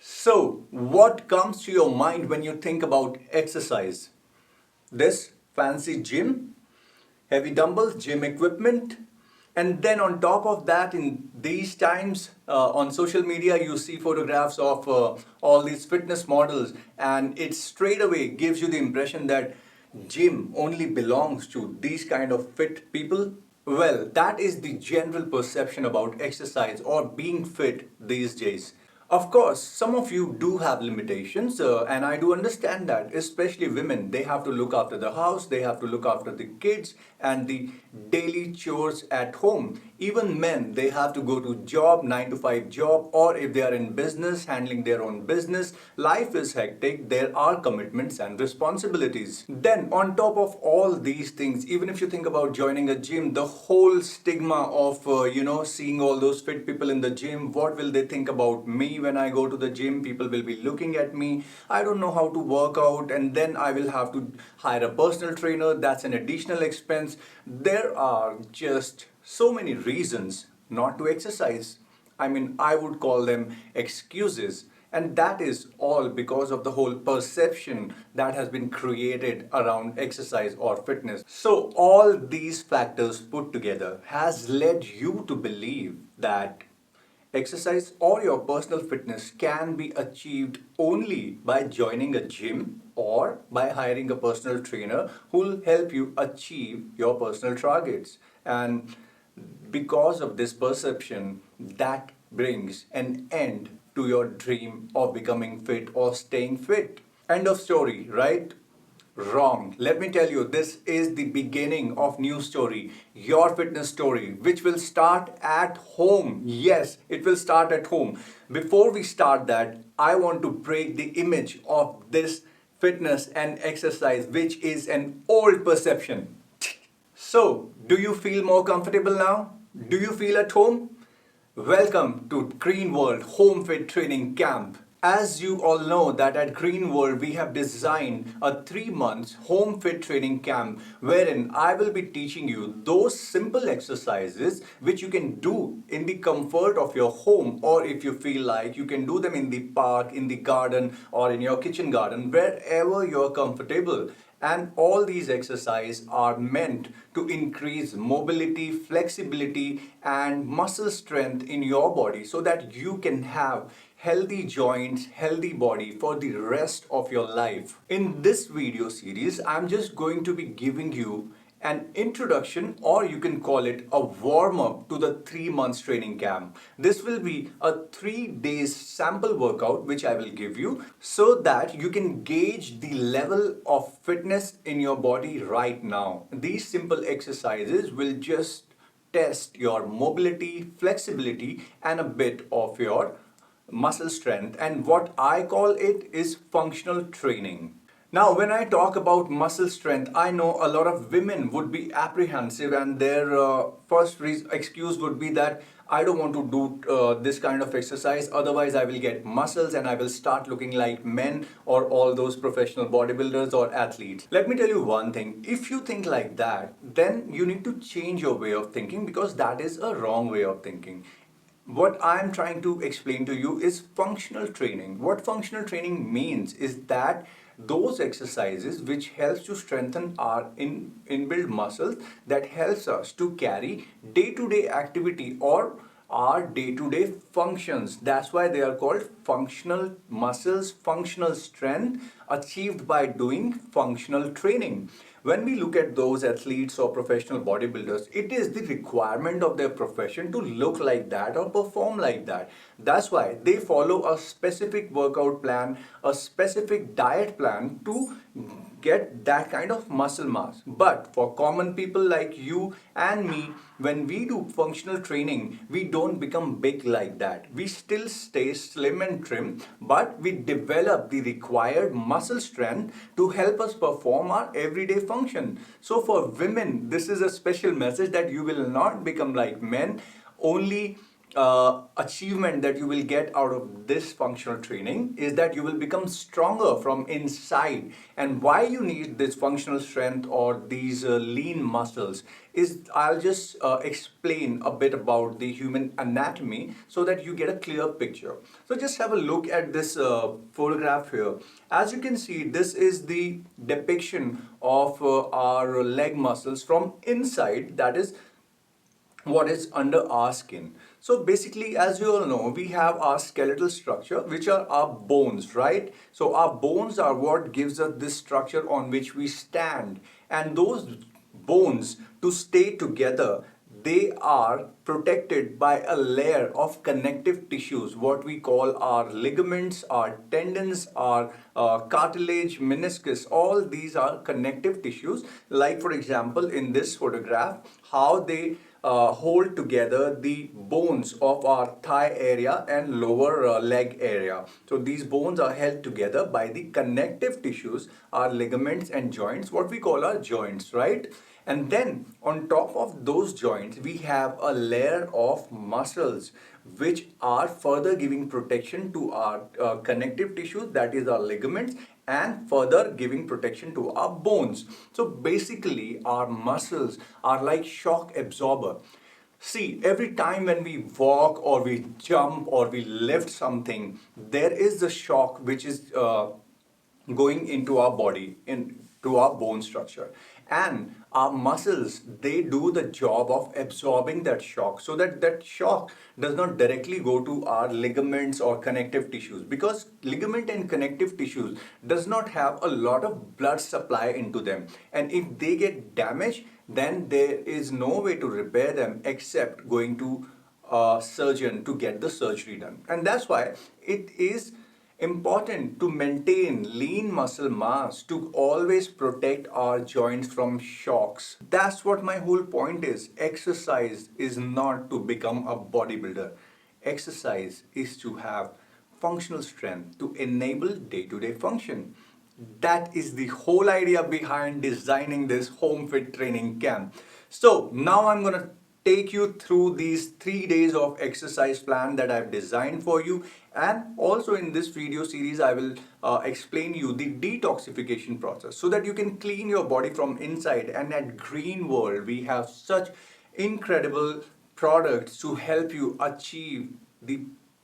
So, what comes to your mind when you think about exercise? This fancy gym, heavy dumbbells, gym equipment, and then on top of that, in these times on social media, you see photographs of all these fitness models, and it straight away gives you the impression that gym only belongs to these kind of fit people. Well, that is the general perception about exercise or being fit these days. Of course, some of you do have limitations, and I do understand that, especially women. They have to look after the house, they have to look after the kids, and the daily chores at home. Even men, they have to go to job, 9 to 5 job, or if they are in business, handling their own business. Life is hectic, there are commitments and responsibilities. Then, on top of all these things, even if you think about joining a gym, the whole stigma of, seeing all those fit people in the gym, what will they think about me when I go to the gym? People will be looking at me. I don't know how to work out, and then I will have to hire a personal trainer. That's an additional expense. There are just so many reasons not to exercise. I mean, I would call them excuses. And that is all because of the whole perception that has been created around exercise or fitness. So, all these factors put together has led you to believe that exercise or your personal fitness can be achieved only by joining a gym or by hiring a personal trainer who will help you achieve your personal targets. And because of this perception, that brings an end to your dream of becoming fit or staying fit. End of story, right? Wrong. Let me tell you, this is the beginning of new story, your fitness story, which will start at home. Yes, it will start at home. Before we start that, I want to break the image of this fitness and exercise, which is an old perception. So, do you feel more comfortable now? Do you feel at home? Welcome to Green World Home Fit Training Camp. As you all know that at Green World we have designed a 3 months home fit training camp wherein I will be teaching you those simple exercises which you can do in the comfort of your home, or if you feel like you can do them in the park, in the garden, or in your kitchen garden, wherever you're comfortable. And all these exercises are meant to increase mobility, flexibility, and muscle strength in your body so that you can have healthy joints, healthy body for the rest of your life. In this video series, I'm just going to be giving you an introduction, or you can call it a warm-up to the 3 months training camp. This will be a 3 days sample workout which I will give you so that you can gauge the level of fitness in your body right now. These simple exercises will just test your mobility, flexibility, and a bit of your muscle strength, and what I call it is functional training. Now, when I talk about muscle strength, I know a lot of women would be apprehensive, and their first excuse would be that I don't want to do this kind of exercise, otherwise, I will get muscles and I will start looking like men or all those professional bodybuilders or athletes. Let me tell you one thing, if you think like that, then you need to change your way of thinking, because that is a wrong way of thinking. What I'm trying to explain to you is functional training. What functional training means is that those exercises which helps to strengthen our inbuilt muscles, that helps us to carry day-to-day activity or our day-to-day functions. That's why they are called functional muscles, functional strength achieved by doing functional training. When we look at those athletes or professional bodybuilders, it is the requirement of their profession to look like that or perform like that. That's why they follow a specific workout plan, a specific diet plan to get that kind of muscle mass. But for common people like you and me, when we do functional training, we don't become big like that. We still stay slim and trim, but we develop the required muscle strength to help us perform our everyday function. So for women, this is a special message that you will not become like men only achievement that you will get out of this functional training is that you will become stronger from inside. And why you need this functional strength or these lean muscles is I'll just explain a bit about the human anatomy so that you get a clear picture. So just have a look at this photograph here. As you can see, this is the depiction of our leg muscles from inside, that is what is under our skin. So basically, as you all know, we have our skeletal structure, which are our bones, right? So our bones are what gives us this structure on which we stand. And those bones, to stay together, they are protected by a layer of connective tissues, what we call our ligaments, our tendons, our cartilage, meniscus. All these are connective tissues. Like, for example, in this photograph, how they hold together the bones of our thigh area and lower leg area. So these bones are held together by the connective tissues, our ligaments and joints, what we call our joints, right? And then on top of those joints, we have a layer of muscles which are further giving protection to our connective tissues, that is our ligaments, and further giving protection to our bones. So basically, our muscles are like shock absorber. See, every time when we walk or we jump or we lift something, there is a shock which is going into our body, into our bone structure, and our muscles, they do the job of absorbing that shock so that that shock does not directly go to our ligaments or connective tissues, because ligament and connective tissues does not have a lot of blood supply into them, and if they get damaged, then there is no way to repair them except going to a surgeon to get the surgery done. And that's why it is important to maintain lean muscle mass to always protect our joints from shocks. That's what my whole point is. Exercise is not to become a bodybuilder. Exercise is to have functional strength to enable day-to-day function. That is the whole idea behind designing this home fit training camp. So now I'm gonna take you through these 3 days of exercise plan that I've designed for you, and also in this video series I will explain you the detoxification process so that you can clean your body from inside. And at Green World we have such incredible products to help you achieve the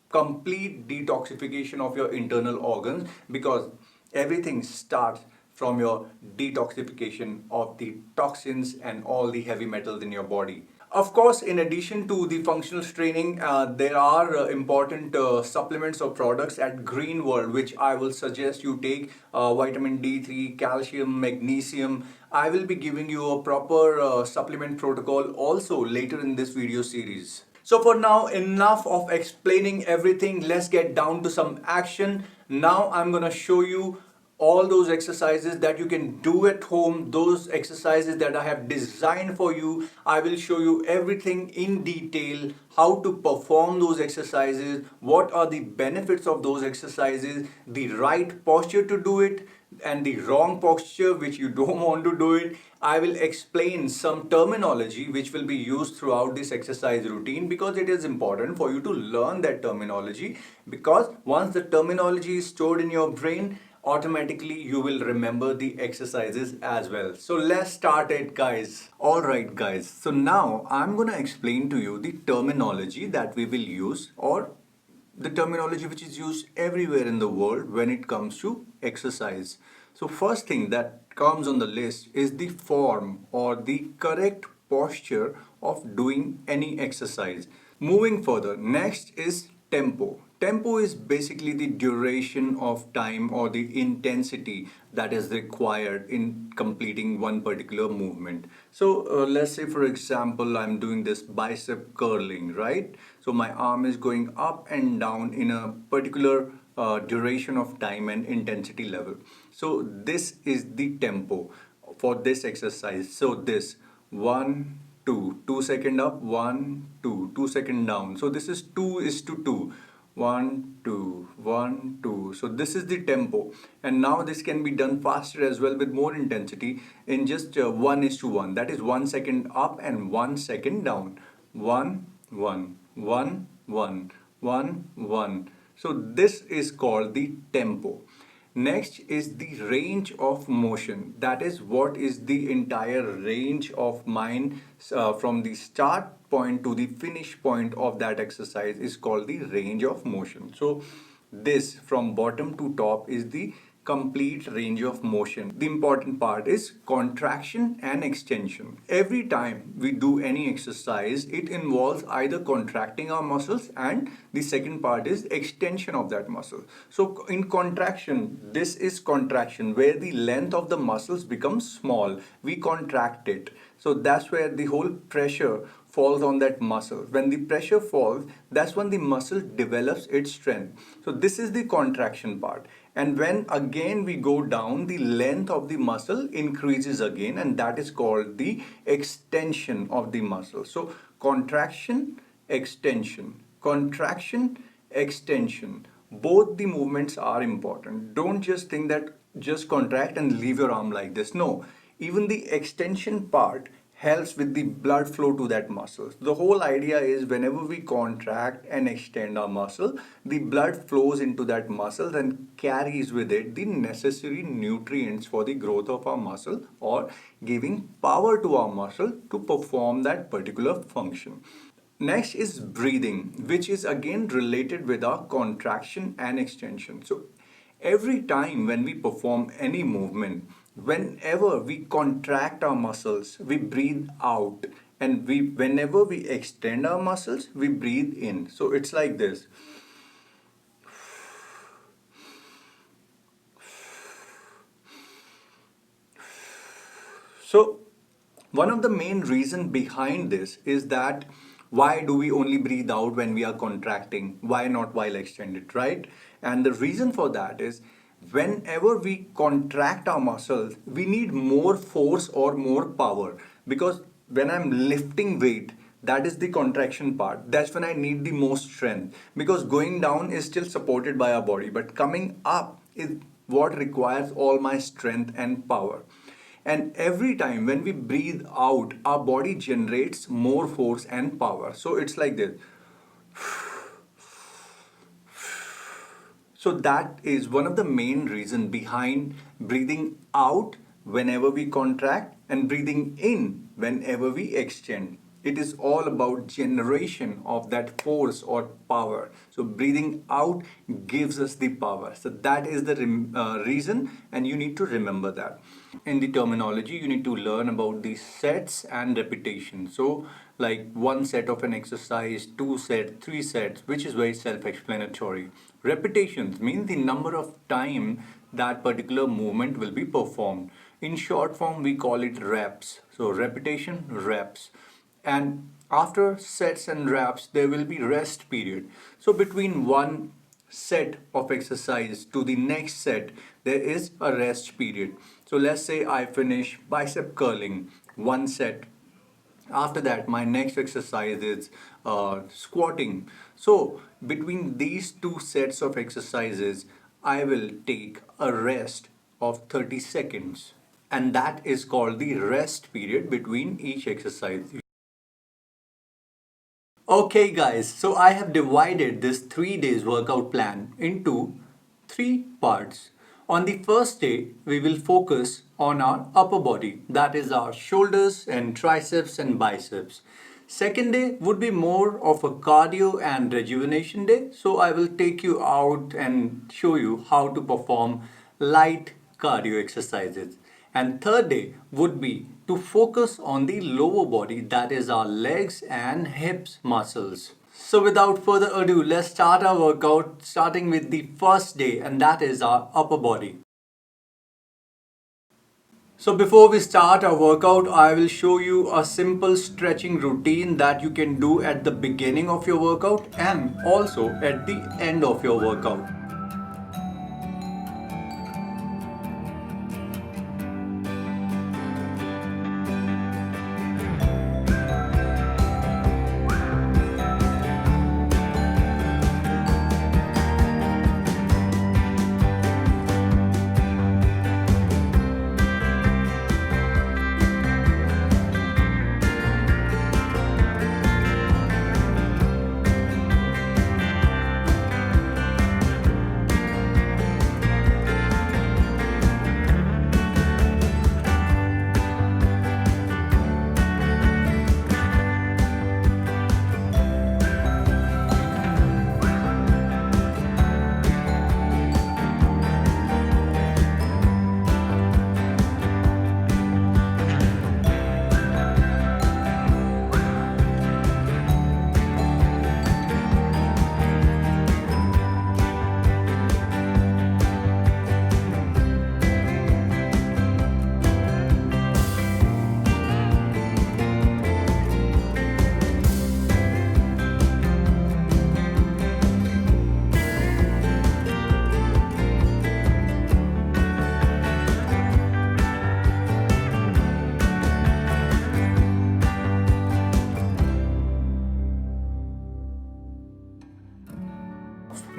complete detoxification of your internal organs, because everything starts from your detoxification of the toxins and all the heavy metals in your body. Of course, in addition to the functional training, there are important supplements or products at Green World, which I will suggest you take. Vitamin D3, calcium, magnesium. I will be giving you a proper supplement protocol also later in this video series. So for now, enough of explaining everything. Let's get down to some action. Now I'm gonna show you all those exercises that you can do at home, those exercises that I have designed for you. I will show you everything in detail, how to perform those exercises, what are the benefits of those exercises, the right posture to do it, and the wrong posture which you don't want to do it. I will explain some terminology which will be used throughout this exercise routine, because it is important for you to learn that terminology, because once the terminology is stored in your brain, automatically you will remember the exercises as well. So let's start it, guys. Alright guys, so now I'm gonna explain to you the terminology that we will use, or the terminology which is used everywhere in the world when it comes to exercise. So first thing that comes on the list is the form or the correct posture of doing any exercise. Moving further, next is tempo. Tempo is basically the duration of time or the intensity that is required in completing one particular movement. So let's say, for example, I'm doing this bicep curling, right? So my arm is going up and down in a particular duration of time and intensity level. So this is the tempo for this exercise. So this 1, 2, 2 second up, 1, 2, 2 second down. So this is 2:2. 1, 2, 1, 2. So this is the tempo. And now this can be done faster as well with more intensity in just 1:1. That is 1 second up and 1 second down. 1, 1, 1, 1, 1, 1. So this is called the tempo. Next is the range of motion. That is what is the entire range of mine from the start point to the finish point of that exercise is called the range of motion. So this from bottom to top is the complete range of motion. The important part is contraction and extension. Every time we do any exercise, it involves either contracting our muscles, and the second part is extension of that muscle. So in contraction, this is contraction where the length of the muscles becomes small. We contract it. So that's where the whole pressure falls on that muscle. When the pressure falls, that's when the muscle develops its strength. So this is the contraction part. And when again we go down, the length of the muscle increases again, and that is called the extension of the muscle. So contraction, extension, contraction, extension. Both the movements are important. Don't just think that just contract and leave your arm like this. No, even the extension part helps with the blood flow to that muscle. The whole idea is whenever we contract and extend our muscle, the blood flows into that muscle and carries with it the necessary nutrients for the growth of our muscle, or giving power to our muscle to perform that particular function. Next is breathing, which is again related with our contraction and extension. So every time when we perform any movement, whenever we contract our muscles, we breathe out, and whenever we extend our muscles, we breathe in. So it's like this. So one of the main reason behind this is that why do we only breathe out when we are contracting? Why not while extended, right? And the reason for that is whenever we contract our muscles, we need more force or more power, because when I'm lifting weight, that is the contraction part. That's when I need the most strength, because going down is still supported by our body, but coming up is what requires all my strength and power. And every time when we breathe out, our body generates more force and power. So it's like this. So that is one of the main reasons behind breathing out whenever we contract and breathing in whenever we extend. It is all about generation of that force or power. So breathing out gives us the power. So that is the reason, and you need to remember that. In the terminology, you need to learn about the sets and repetition. So like one set of an exercise, two sets, three sets, which is very self-explanatory. Repetitions mean the number of time that particular movement will be performed. In short form, we call it reps. So repetition, reps. And after sets and reps, there will be rest period. So between one set of exercise to the next set, there is a rest period. So let's say I finish bicep curling, one set. After that, my next exercise is squatting. So between these two sets of exercises, I will take a rest of 30 seconds. And that is called the rest period between each exercise. Okay guys, so I have divided this 3 days workout plan into 3 parts. On the first day, we will focus on our upper body, that is our shoulders and triceps and biceps. Second day would be more of a cardio and rejuvenation day, so I will take you out and show you how to perform light cardio exercises. And third day would be to focus on the lower body, that is our legs and hips muscles. So without further ado, let's start our workout starting with the first day, and that is our upper body. So before we start our workout, I will show you a simple stretching routine that you can do at the beginning of your workout and also at the end of your workout.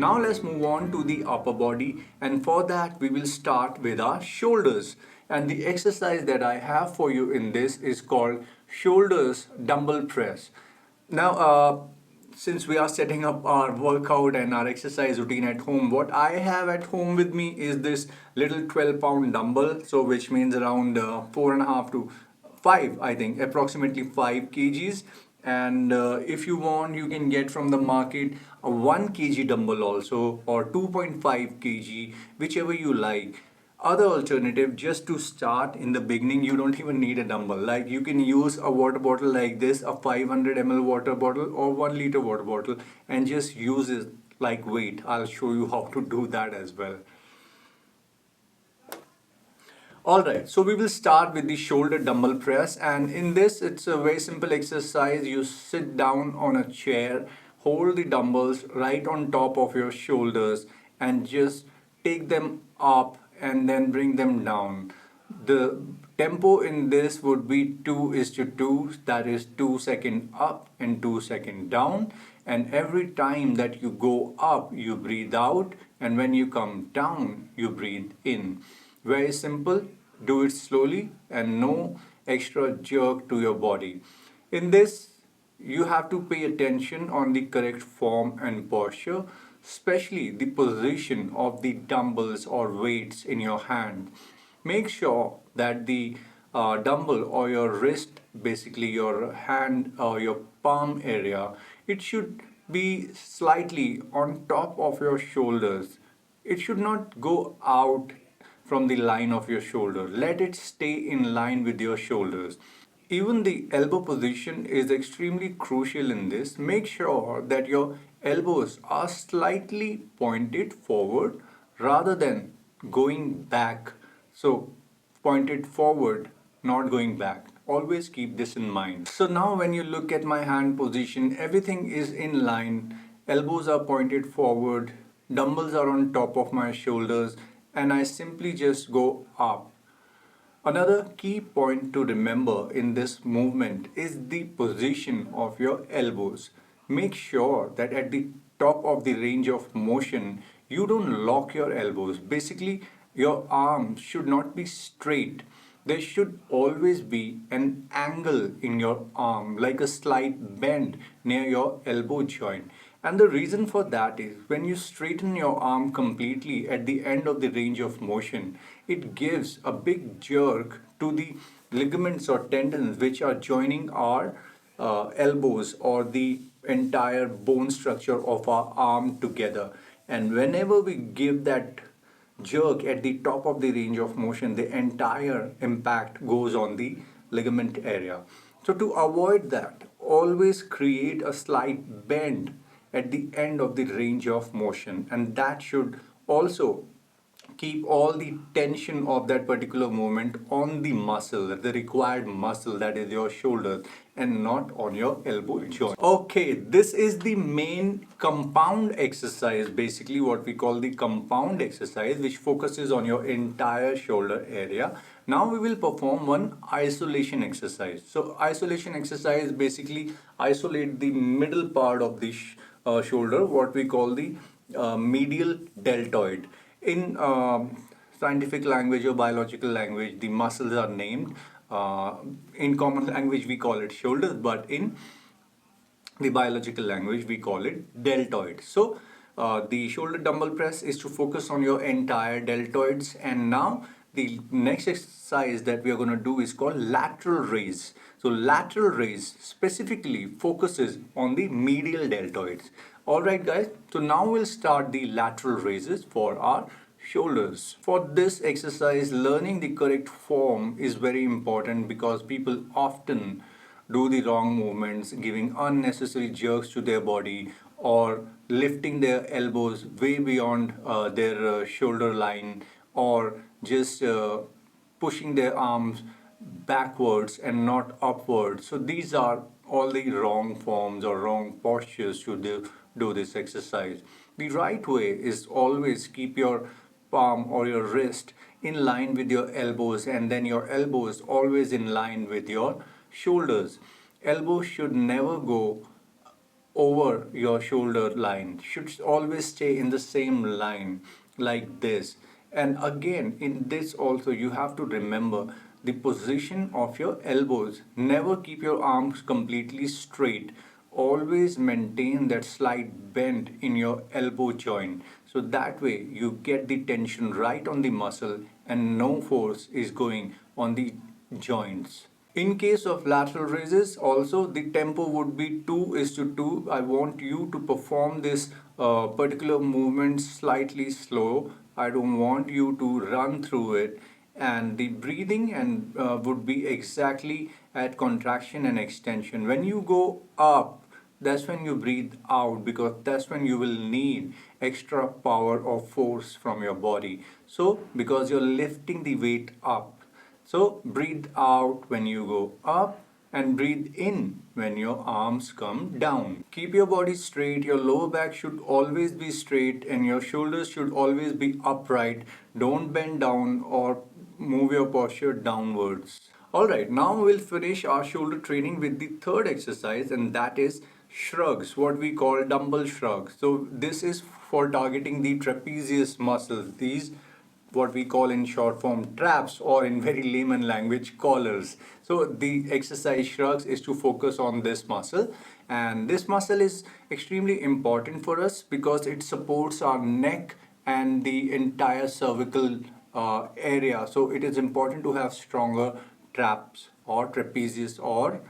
Now let's move on to the upper body, and for that we will start with our shoulders. And the exercise that I have for you in this is called shoulders dumbbell press. Now, since we are setting up our workout and our exercise routine at home, what I have at home with me is this little 12-pound dumbbell, so which means around 4.5 to 5, I think, approximately 5 kgs. And if you want, you can get from the market a 1 kg dumbbell also, or 2.5 kg, whichever you like. Other alternative, just to start in the beginning, you don't even need a dumbbell. Like, you can use a water bottle like this, a 500 ml water bottle or 1 liter water bottle, and just use it like weight. I'll show you how to do that as well. Alright, so we will start with the shoulder dumbbell press, and in this it's a very simple exercise. You sit down on a chair, hold the dumbbells right on top of your shoulders and just take them up and then bring them down. The tempo in this would be 2:2, that is 2 seconds up and 2 seconds down. And every time that you go up, you breathe out, and when you come down, you breathe in. Very simple. Do it slowly and no extra jerk to your body. In this, you have to pay attention on the correct form and posture, especially the position of the dumbbells or weights in your hand. Make sure that the dumbbell or your wrist, basically your hand or your palm area, it should be slightly on top of your shoulders. It should not go out from the line of your shoulder. Let it stay in line with your shoulders. Even the elbow position is extremely crucial in this. Make sure that your elbows are slightly pointed forward rather than going back. So, pointed forward, not going back. Always keep this in mind. So now when you look at my hand position, everything is in line. Elbows are pointed forward, dumbbells are on top of my shoulders, and I simply just go up. Another key point to remember in this movement is the position of your elbows. Make sure that at the top of the range of motion, you don't lock your elbows. Basically, your arms should not be straight. There should always be an angle in your arm, like a slight bend near your elbow joint. And the reason for that is when you straighten your arm completely at the end of the range of motion, it gives a big jerk to the ligaments or tendons which are joining our elbows or the entire bone structure of our arm together. And whenever we give that jerk at the top of the range of motion, the entire impact goes on the ligament area. So to avoid that, always create a slight bend at the end of the range of motion, and that should also keep all the tension of that particular movement on the muscle, the required muscle, that is your shoulders, and not on your elbow joint. Okay, this is the main compound exercise, basically what we call the compound exercise, which focuses on your entire shoulder area. Now we will perform one isolation exercise. So isolation exercise basically isolate the middle part of the shoulder, what we call the medial deltoid. In scientific language or biological language, the muscles are named. In common language, we call it shoulders, but in the biological language, we call it deltoid. So, the shoulder dumbbell press is to focus on your entire deltoids. And now, the next exercise that we are going to do is called lateral raise. So, lateral raise specifically focuses on the medial deltoids. Alright guys, so now we'll start the lateral raises for our shoulders. For this exercise, learning the correct form is very important because people often do the wrong movements, giving unnecessary jerks to their body or lifting their elbows way beyond their shoulder line, or just pushing their arms backwards and not upwards. So these are all the wrong forms or wrong postures to do this exercise. The right way is always keep your palm or your wrist in line with your elbows, and then your elbows always in line with your shoulders. Elbows should never go over your shoulder line, should always stay in the same line like this. And again, in this also you have to remember the position of your elbows. Never keep your arms completely straight. Always maintain that slight bend in your elbow joint, so that way you get the tension right on the muscle and no force is going on the joints. In case of lateral raises, also the tempo would be 2:2. I want you to perform this particular movement slightly slow. I don't want you to run through it. And the breathing and would be exactly at contraction and extension. When you go up, that's when you breathe out, because that's when you will need extra power or force from your body. So, because you're lifting the weight up. So breathe out when you go up and breathe in when your arms come down. Keep your body straight. Your lower back should always be straight and your shoulders should always be upright. Don't bend down or move your posture downwards. Alright, now we'll finish our shoulder training with the third exercise, and that is shrugs, what we call dumbbell shrugs. So this is for targeting the trapezius muscles. These what we call in short form traps, or in very layman language collars. So the exercise shrugs is to focus on this muscle, and this muscle is extremely important for us because it supports our neck and the entire cervical area. So it is important to have stronger traps or trapezius or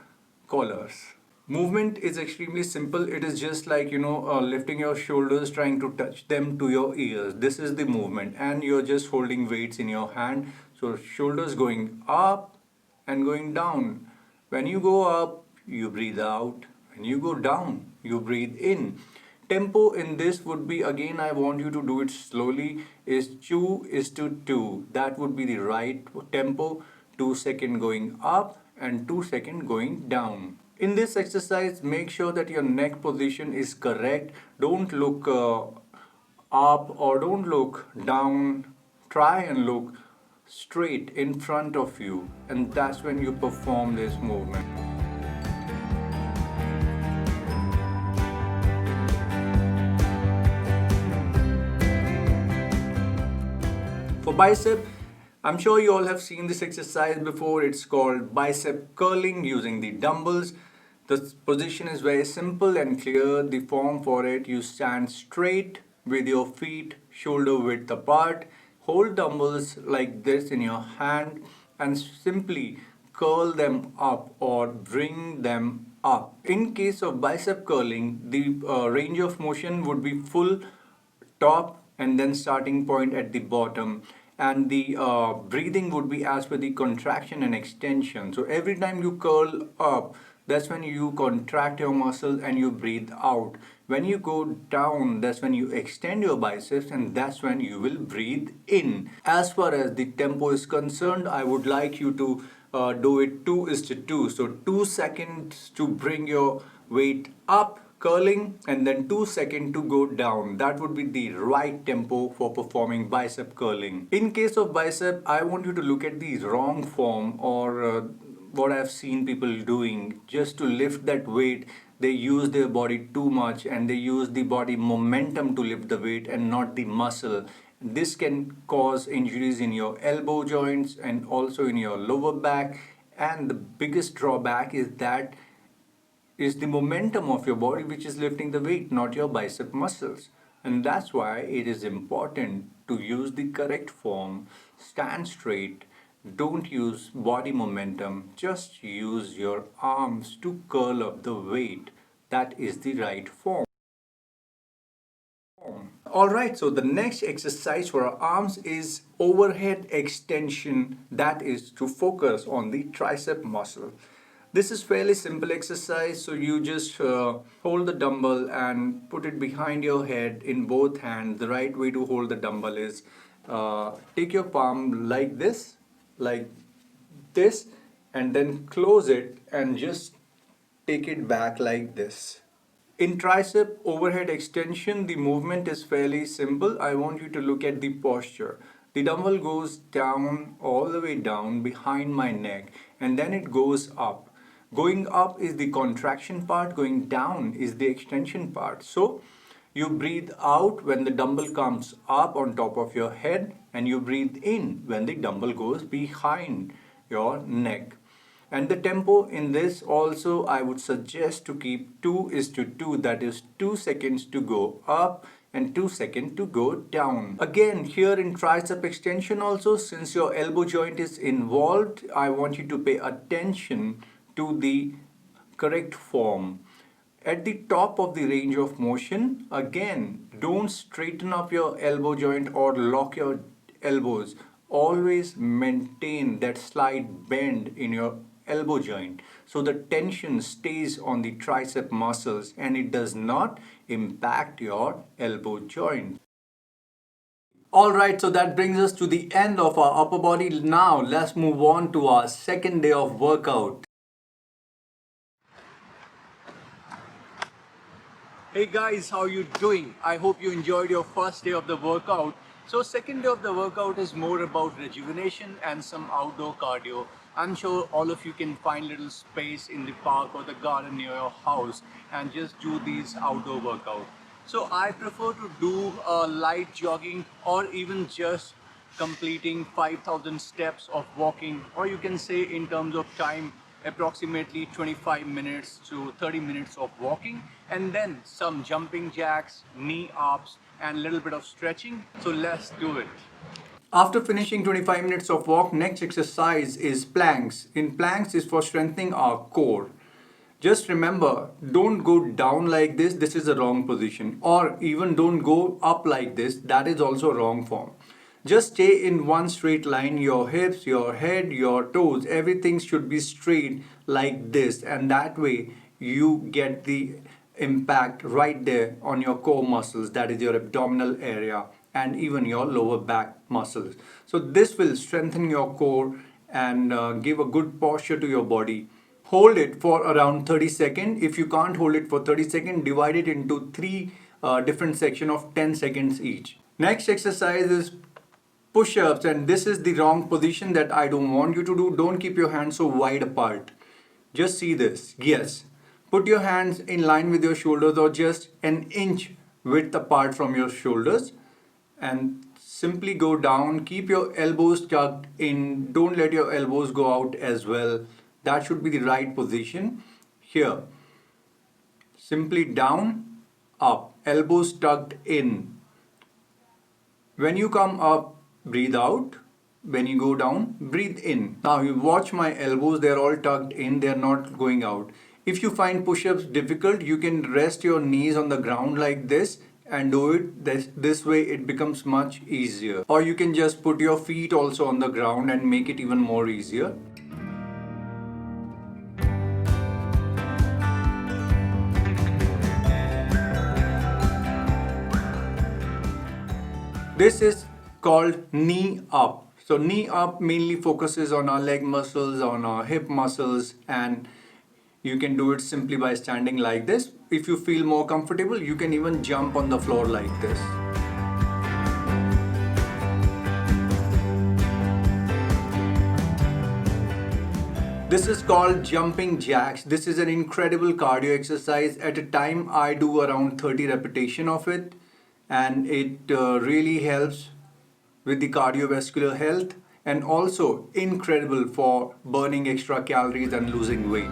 collars. Movement is extremely simple. It is just like, lifting your shoulders, trying to touch them to your ears. This is the movement, and you're just holding weights in your hand. So shoulders going up and going down. When you go up, you breathe out. When you go down, you breathe in. Tempo in this would be, again, I want you to do it slowly, is 2:2. That would be the right tempo. 2 second going up and 2 second going down. In this exercise, make sure that your neck position is correct. Don't look up or don't look down. Try and look straight in front of you, and that's when you perform this movement. For bicep, I'm sure you all have seen this exercise before. It's called bicep curling using the dumbbells. The position is very simple and clear. The form for it, you stand straight with your feet shoulder width apart. Hold dumbbells like this in your hand and simply curl them up or bring them up. In case of bicep curling, the range of motion would be full top and then starting point at the bottom, and the breathing would be as per the contraction and extension. So every time you curl up, that's when you contract your muscle and you breathe out. When you go down, that's when you extend your biceps, and that's when you will breathe in. As far as the tempo is concerned, I would like you to do it 2:2. So 2 seconds to bring your weight up curling, and then 2 seconds to go down. That would be the right tempo for performing bicep curling. In case of bicep, I want you to look at the wrong form, or what I've seen people doing. Just to lift that weight, they use their body too much and they use the body momentum to lift the weight and not the muscle. This can cause injuries in your elbow joints and also in your lower back. And the biggest drawback is that is the momentum of your body which is lifting the weight, not your bicep muscles. And that's why it is important to use the correct form. Stand straight. Don't use body momentum. Just use your arms to curl up the weight. That is the right form. Alright, so the next exercise for our arms is overhead extension. That is to focus on the tricep muscle. This is fairly simple exercise. So you just hold the dumbbell and put it behind your head in both hands. The right way to hold the dumbbell is take your palm like this, and then close it and just take it back like this. In tricep overhead extension, the movement is fairly simple. I want you to look at the posture. The dumbbell goes down, all the way down behind my neck, and then it goes up. Going up is the contraction part, going down is the extension part. So you breathe out when the dumbbell comes up on top of your head, and you breathe in when the dumbbell goes behind your neck. And the tempo in this also, I would suggest to keep 2:2, that is 2 seconds to go up and 2 seconds to go down. Again, here in tricep extension also, since your elbow joint is involved, I want you to pay attention to the correct form. At the top of the range of motion, again, don't straighten up your elbow joint or lock your elbows. Always maintain that slight bend in your elbow joint so the tension stays on the tricep muscles and it does not impact your elbow joint. Alright, so that brings us to the end of our upper body. Now let's move on to our second day of workout. Hey guys, how you doing? I hope you enjoyed your first day of the workout. So second day of the workout is more about rejuvenation and some outdoor cardio. I'm sure all of you can find little space in the park or the garden near your house and just do these outdoor workout. So I prefer to do light jogging or even just completing 5,000 steps of walking, or you can say in terms of time approximately 25 minutes to 30 minutes of walking, and then some jumping jacks, knee ups and a little bit of stretching. So let's do it. After finishing 25 minutes of walk, next exercise is planks. In planks is for strengthening our core. Just remember, don't go down like this, this is the wrong position. Or even don't go up like this, that is also wrong form. Just stay in one straight line, your hips, your head, your toes, everything should be straight like this. And that way you get the impact right there on your core muscles, that is your abdominal area and even your lower back muscles. So this will strengthen your core and give a good posture to your body. Hold it for around 30 seconds. If you can't hold it for 30 seconds, divide it into three different sections of 10 seconds each. Next exercise is push-ups, and this is the wrong position that I don't want you to do. Don't keep your hands so wide apart. Just see this. Yes. Put your hands in line with your shoulders or just an inch width apart from your shoulders and simply go down. Keep your elbows tucked in. Don't let your elbows go out as well. That should be the right position. Here, simply down, up, elbows tucked in. When you come up, breathe out. When you go down, breathe in. Now you watch my elbows, they're all tucked in, they're not going out. If you find push-ups difficult, you can rest your knees on the ground like this and do it this way. It becomes much easier. Or you can just put your feet also on the ground and make it even more easier. This is called knee up. So knee up mainly focuses on our leg muscles, on our hip muscles, and you can do it simply by standing like this. If you feel more comfortable, you can even jump on the floor like this. This is called jumping jacks. This is an incredible cardio exercise. At a time, I do around 30 repetitions of it, and it really helps with the cardiovascular health and also incredible for burning extra calories and losing weight.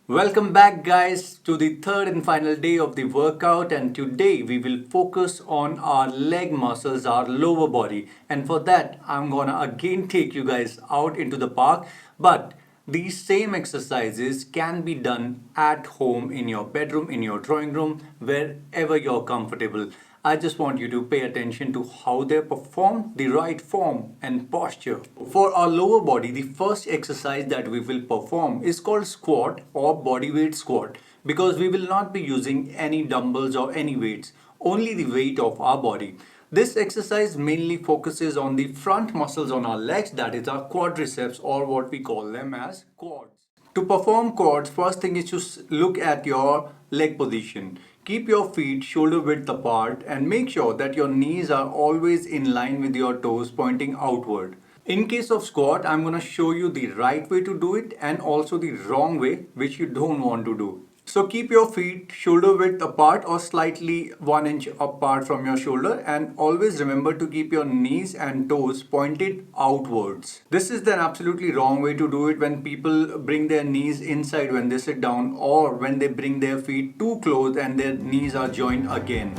Welcome back guys to the third and final day of the workout, and today we will focus on our leg muscles, our lower body, and for that I'm gonna again take you guys out into the park, but these same exercises can be done at home, in your bedroom, in your drawing room, wherever you're comfortable. I just want you to pay attention to how they're performed, the right form and posture. For our lower body, the first exercise that we will perform is called squat or body weight squat, because we will not be using any dumbbells or any weights, only the weight of our body. This exercise mainly focuses on the front muscles on our legs, that is our quadriceps, or what we call them as quads. To perform quads, first thing is to look at your leg position. Keep your feet shoulder width apart and make sure that your knees are always in line with your toes pointing outward. In case of squat, I'm going to show you the right way to do it and also the wrong way which you don't want to do. So keep your feet shoulder width apart or slightly 1 inch apart from your shoulder, and always remember to keep your knees and toes pointed outwards. This is the absolutely wrong way to do it when people bring their knees inside when they sit down, or when they bring their feet too close and their knees are joined again.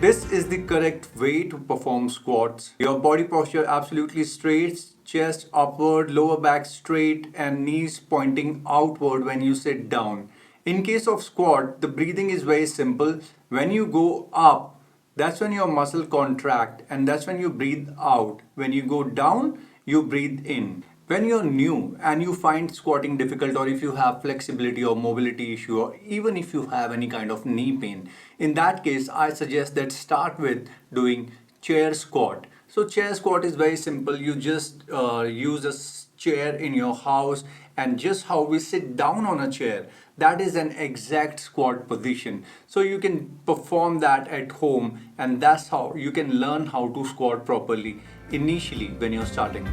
This is the correct way to perform squats. Your body posture absolutely straight, chest upward, lower back straight, and knees pointing outward when you sit down. In case of squat, the breathing is very simple. When you go up, that's when your muscle contract, and that's when you breathe out. When you go down, you breathe in. When you're new and you find squatting difficult, or if you have flexibility or mobility issue, or even if you have any kind of knee pain, in that case I suggest that start with doing chair squat. So chair squat is very simple. You just use a chair in your house, and just how we sit down on a chair, that is an exact squat position. So you can perform that at home, and that's how you can learn how to squat properly initially when you're starting.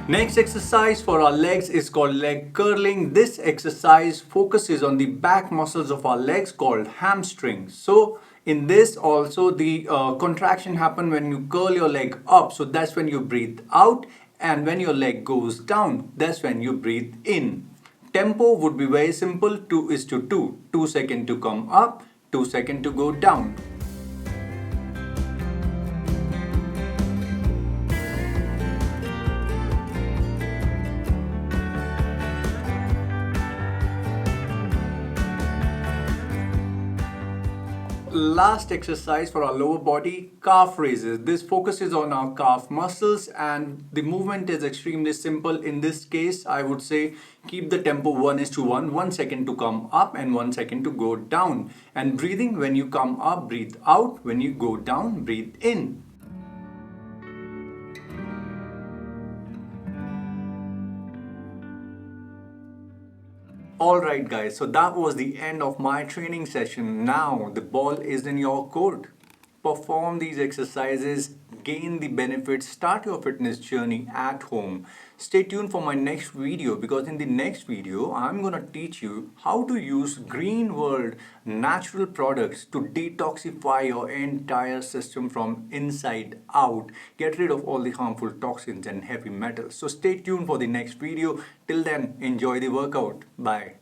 Next exercise for our legs is called leg curling. This exercise focuses on the back muscles of our legs called hamstrings. So in this also the contraction happen when you curl your leg up. So that's when you breathe out, and when your leg goes down, that's when you breathe in. Tempo would be very simple. 2:2. 2 seconds to come up, 2 seconds to go down. Last exercise for our lower body, calf raises. This focuses on our calf muscles, and the movement is extremely simple. In this case, I would say keep the tempo 1:1, 1 second to come up and 1 second to go down. And breathing, when you come up, breathe out. When you go down, breathe in. Alright guys, so that was the end of my training session. Now the ball is in your court. Perform these exercises, gain the benefits, start your fitness journey at home. Stay tuned for my next video, because in the next video I'm gonna teach you how to use Green World natural products to detoxify your entire system from inside out. Get rid of all the harmful toxins and heavy metals. So stay tuned for the next video. Till then, enjoy the workout. Bye.